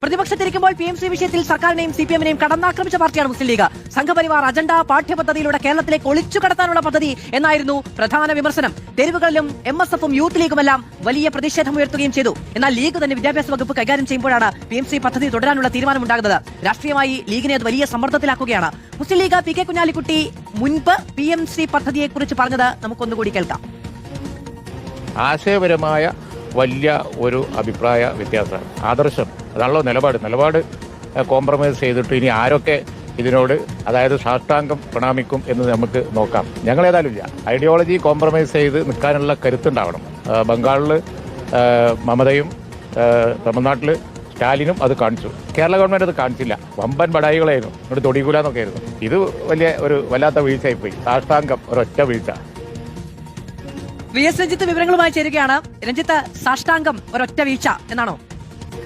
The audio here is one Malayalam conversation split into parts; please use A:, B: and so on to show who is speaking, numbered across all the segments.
A: പ്രതിപക്ഷത്തിരിക്കുമ്പോൾ PMC വിഷയത്തിൽ സർക്കാരിനെയും CPM-നെയും കടന്നാക്രമിച്ച പാർട്ടിയാണ് മുസ്ലിം ലീഗ്. സംഘപരിവാർ അജണ്ട പാഠ്യപദ്ധതിയിലൂടെ കേരളത്തിലേക്ക് ഒളിച്ചു കടത്താനുള്ള പദ്ധതി എന്നായിരുന്നു പ്രധാന വിമർശനം. തെരുവുകളിലും MSF-ഉം യൂത്ത് ലീഗുമെല്ലാം വലിയ പ്രതിഷേധമുയർത്തുകയും ചെയ്തു. എന്നാൽ ലീഗ് തന്നെ വിദ്യാഭ്യാസ വകുപ്പ് കൈകാര്യം ചെയ്യുമ്പോഴാണ് PMC പദ്ധതി തുടരാനുള്ള തീരുമാനമുണ്ടാകുന്നത്. രാഷ്ട്രീയമായി ലീഗിനെ അത് വലിയ സമ്മർദ്ദത്തിലാക്കുകയാണ്. മുസ്ലിം ലീഗ് PK കുഞ്ഞാലിക്കുട്ടി മുൻപ് PMC പദ്ധതിയെക്കുറിച്ച് പറഞ്ഞത് നമുക്കൊന്നുകൂടി കേൾക്കാം.
B: ആശയപരമായ വലിയ ഒരു അഭിപ്രായ വ്യത്യാസമാണ്. ആദർശം അതാണല്ലോ നിലപാട് കോംപ്രമൈസ് ചെയ്തിട്ട് ഇനി ആരൊക്കെ ഇതിനോട് അതായത് സാഷ്ടാംഗം പ്രണാമിക്കും എന്ന് നമുക്ക് നോക്കാം. ഞങ്ങൾ ഏതായാലും ഇല്ല. ഐഡിയോളജി കോംപ്രമൈസ് ചെയ്ത് നിൽക്കാനുള്ള കരുത്തുണ്ടാവണം. ബംഗാളിൽ മമതയും തമിഴ്നാട്ടിൽ സ്റ്റാലിനും അത് കാണിച്ചു. കേരള ഗവൺമെന്റ് അത് കാണിച്ചില്ല. വമ്പൻ ബടായികളായിരുന്നു. ഇവിടെ തൊടികൂലെന്നൊക്കെ ആയിരുന്നു. ഇത് വലിയ ഒരു വല്ലാത്ത വീഴ്ചയായിപ്പോയി. സാഷ്ടാംഗം ഒരൊറ്റ വീഴ്ച.
A: VS രഞ്ജിത്ത് വിവരങ്ങളുമായി ചേരുകയാണ്. രഞ്ജിത്ത്, സാഷ്ടാംഗം ഒരൊറ്റ വീഴ്ച എന്നാണോ?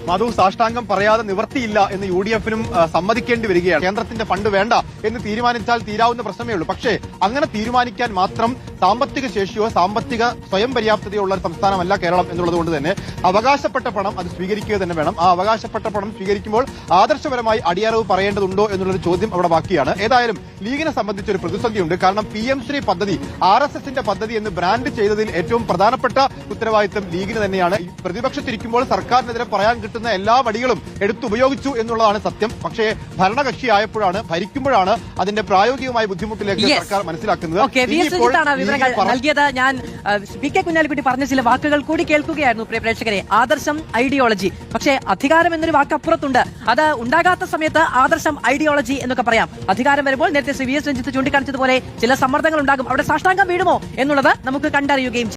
C: മധു, സാഷ്ടാംഗം പറയാതെ നിവർത്തിയില്ല എന്ന് UDF-നും സമ്മതിക്കേണ്ടി വരികയാണ്. കേന്ദ്രത്തിന്റെ ഫണ്ട് വേണ്ട എന്ന് തീരുമാനിച്ചാൽ തീരാവുന്ന പ്രശ്നമേ ഉള്ളൂ. പക്ഷേ അങ്ങനെ തീരുമാനിക്കാൻ മാത്രം സാമ്പത്തിക ശേഷിയോ സാമ്പത്തിക സ്വയം പര്യാപ്തതയോ ഉള്ള ഒരു സംസ്ഥാനമല്ല കേരളം എന്നുള്ളത് കൊണ്ട് തന്നെ അവകാശപ്പെട്ട പണം അത് സ്വീകരിക്കുക തന്നെ വേണം. ആ അവകാശപ്പെട്ട പണം സ്വീകരിക്കുമ്പോൾ ആദർശപരമായി അടിയറവ് പറയേണ്ടതുണ്ടോ എന്നുള്ളൊരു ചോദ്യം അവിടെ ബാക്കിയാണ്. ഏതായാലും ലീഗിനെ സംബന്ധിച്ചൊരു പ്രതിസന്ധിയുണ്ട്. കാരണം PM-ശ്രീ പദ്ധതി RSS-ന്റെ പദ്ധതി എന്ന് ബ്രാൻഡ് ചെയ്തതിൽ ഏറ്റവും പ്രധാനപ്പെട്ട ഉത്തരവാദിത്തം ലീഗിന് തന്നെയാണ്. പ്രതിപക്ഷത്തിരിക്കുമ്പോൾ സർക്കാരിനെതിരെ പറയാൻ കിട്ടുന്ന എല്ലാ വടികളും എടുത്തുപയോഗിച്ചു എന്നുള്ളതാണ് സത്യം. പക്ഷേ ഭരണകക്ഷിയായപ്പോഴാണ്, ഭരിക്കുമ്പോഴാണ് അതിന്റെ പ്രായോഗികമായ ബുദ്ധിമുട്ടിലേക്ക് സർക്കാർ മനസ്സിലാക്കുന്നത്.
A: നൽകിയത് ഞാൻ PK കുഞ്ഞാലിക്കുട്ടി പറഞ്ഞ ചില വാക്കുകൾ കൂടി കേൾക്കുകയായിരുന്നു പ്രേക്ഷകരെ. ആദർശം, ഐഡിയോളജി. പക്ഷേ അധികാരം എന്നൊരു വാക്ക് അപ്പുറത്തുണ്ട്. അത് ഉണ്ടാകാത്ത സമയത്ത് ആദർശം, ഐഡിയോളജി എന്നൊക്കെ പറയാം. അധികാരം വരുമ്പോൾ നേരത്തെ VS രഞ്ജിത്ത് ചൂണ്ടിക്കാണിച്ചതുപോലെ ചില സമ്മർദ്ദങ്ങൾ ഉണ്ടാകും. അവിടെ സാഷ്ടാംഗം വീഴുമോ എന്നുള്ളത് നമുക്ക് കണ്ടറിയുകയും